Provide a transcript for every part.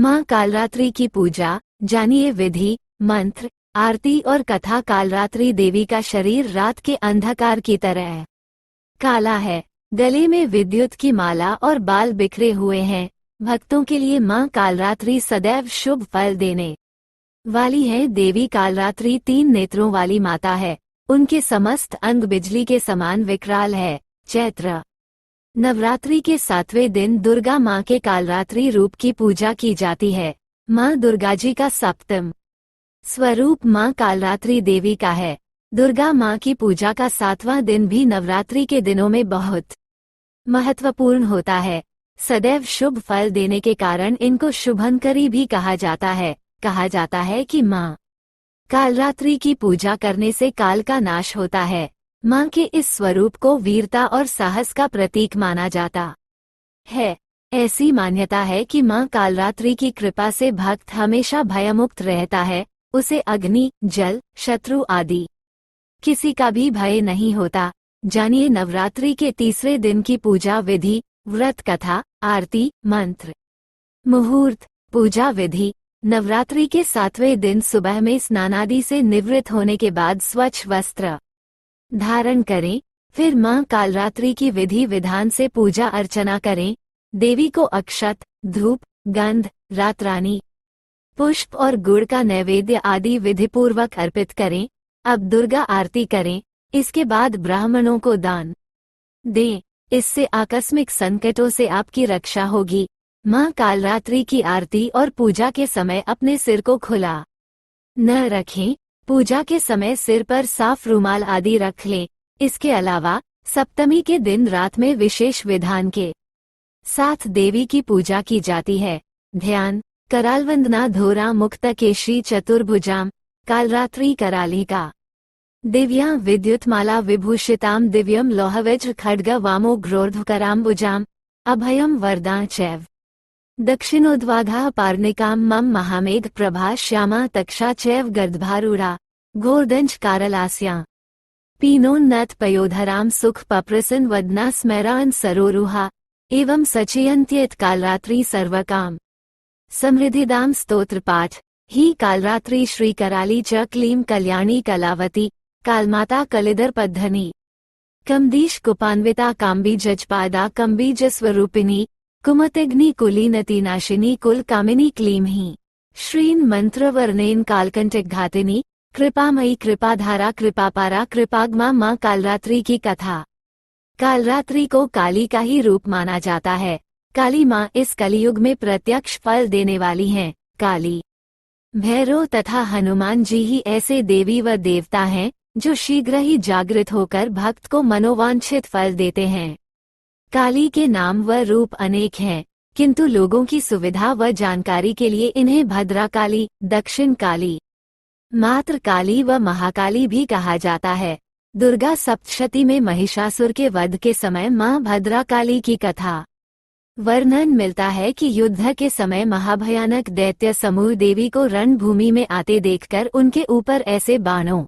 माँ कालरात्रि की पूजा, जानिए विधि, मंत्र, आरती और कथा। कालरात्रि देवी का शरीर रात के अंधकार की तरह काला है, गले में विद्युत की माला और बाल बिखरे हुए हैं। भक्तों के लिए माँ कालरात्रि सदैव शुभ फल देने वाली है। देवी कालरात्रि 3 नेत्रों वाली माता है। उनके समस्त अंग बिजली के समान विकराल है। चैत्र नवरात्रि के 7वें दिन दुर्गा माँ के कालरात्रि रूप की पूजा की जाती है। माँ दुर्गा जी का सप्तम स्वरूप माँ कालरात्रि देवी का है। दुर्गा माँ की पूजा का 7वां दिन भी नवरात्रि के दिनों में बहुत महत्वपूर्ण होता है। सदैव शुभ फल देने के कारण इनको शुभंकरी भी कहा जाता है। कहा जाता है कि माँ कालरात्रि की पूजा करने से काल का नाश होता है। माँ के इस स्वरूप को वीरता और साहस का प्रतीक माना जाता है। ऐसी मान्यता है कि माँ कालरात्रि की कृपा से भक्त हमेशा भयमुक्त रहता है। उसे अग्नि, जल, शत्रु आदि किसी का भी भय नहीं होता। जानिए नवरात्रि के तीसरे दिन की पूजा विधि, व्रत कथा, आरती, मंत्र। मुहूर्त, पूजा विधि। नवरात्रि के 7वें दिन सुबह में स्नानादि से निवृत्त होने के बाद स्वच्छ वस्त्र धारण करें। फिर माँ कालरात्रि की विधि विधान से पूजा अर्चना करें। देवी को अक्षत, धूप, गंध, रातरानी, पुष्प और गुड़ का नैवेद्य आदि विधिपूर्वक अर्पित करें। अब दुर्गा आरती करें। इसके बाद ब्राह्मणों को दान दें। इससे आकस्मिक संकटों से आपकी रक्षा होगी। माँ कालरात्रि की आरती और पूजा के समय अपने सिर को खुला न रखें। पूजा के समय सिर पर साफ रुमाल आदि रख लें। इसके अलावा सप्तमी के दिन रात में विशेष विधान के साथ देवी की पूजा की जाती है। ध्यान, करालवंदना धोरा मुक्तकेशी चतुर्भुजाम कालरात्रि करालिका दिव्यां विद्युतमाला विभूषिताम दिव्यम लोहवज्र खड्ग वामो ग्रोर्ध्वकराम्बुजाम अभयम वरदां चैव दक्षिणोद्वाघा पार्णिकां मम महामेघ प्रभा श्यामा तक्षा चैव गर्दभारूढ़ा गोर्दंज कारलास्यां पीनोन्नत पयोधराम सुख पप्रसन वदना स्मैरान सरोरुहा एवं सचयन्त्येत कालरात्रि सर्वकाम समृद्धिदाम स्तोत्र पाठ। ही कालरात्रि श्री कराली च क्लीं कल्याणी कलावती कालमाता कलिदर पद्धनी कमदीश कुपान्विता काम्बी जजपादा कम्बीज स्वरूपिणी कुमतिग्नि कुलीनतीनाशिनी कुल कामिनी क्लीं ही श्रीन मंत्रवर्णेन कालकंटक घातिनी कृपामयी कृपाधारा कृपापारा कृपाग्मा माँ कालरात्रि की कथा। कालरात्रि को काली का ही रूप माना जाता है। काली माँ इस कलियुग में प्रत्यक्ष फल देने वाली हैं। काली, भैरव तथा हनुमान जी ही ऐसे देवी व देवता हैं जो शीघ्र ही जागृत होकर भक्त को मनोवांछित फल देते हैं। काली के नाम व रूप अनेक हैं, किंतु लोगों की सुविधा व जानकारी के लिए इन्हें भद्राकाली, दक्षिण काली, मात्र काली व महाकाली भी कहा जाता है। दुर्गा सप्तशती में महिषासुर के वध के समय मां भद्राकाली की कथा वर्णन मिलता है कि युद्ध के समय महाभयानक दैत्य समूह देवी को रणभूमि में आते देखकर उनके ऊपर ऐसे बाणों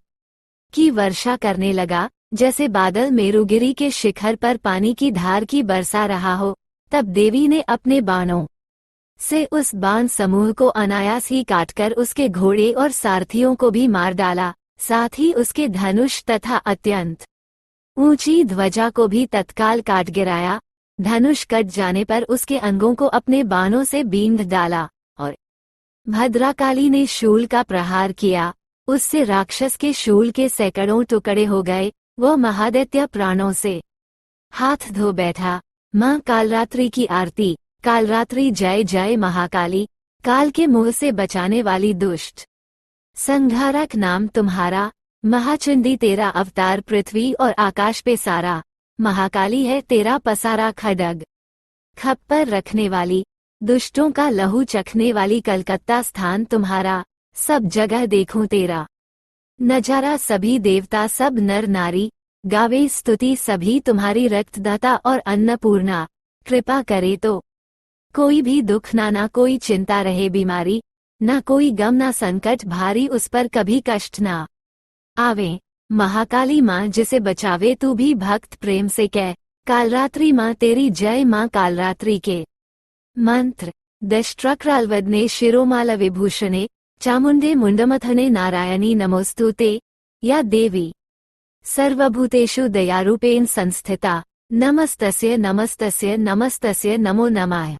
की वर्षा करने लगा जैसे बादल मेरुगिरी के शिखर पर पानी की धार की बरसा रहा हो। तब देवी ने अपने बाणों से उस बाण समूह को अनायास ही काटकर उसके घोड़े और सारथियों को भी मार डाला, साथ ही उसके धनुष तथा अत्यंत ऊंची ध्वजा को भी तत्काल काट गिराया। धनुष कट जाने पर उसके अंगों को अपने बाणों से बींध डाला और भद्राकाली ने शूल का प्रहार किया। उससे राक्षस के शूल के सैकड़ों टुकड़े हो गए। वह महादैत्य प्राणों से हाथ धो बैठा। मां कालरात्रि की आरती। कालरात्रि जय जय महाकाली, काल के मुंह से बचाने वाली दुष्ट संहारक नाम तुम्हारा। महाचंडी तेरा अवतार पृथ्वी और आकाश पे सारा। महाकाली है तेरा पसारा खड्ग खप्पर रखने वाली, दुष्टों का लहू चखने वाली कलकत्ता स्थान तुम्हारा। सब जगह देखूं तेरा नजारा, सभी देवता सब नर नारी गावे स्तुति सभी तुम्हारी। रक्तदाता और अन्नपूर्णा, कृपा करे तो कोई भी दुख ना कोई चिंता रहे बीमारी, ना कोई गम ना संकट भारी उस पर कभी कष्ट ना आवे। महाकाली माँ जिसे बचावे तू भी भक्त प्रेम से कह। कालरात्रि माँ तेरी जय। माँ कालरात्रि के मंत्र। दष्ट्रक्राल्वदने शिरोमालविभूषणे चामुण्डे मुण्डमथने नारायणी नमोस्तुते। या देवी सर्वभूतेषु दयारूपेण संस्थिता, नमस्तस्य नमस्तस्य नमस्तस्य नमो नमः।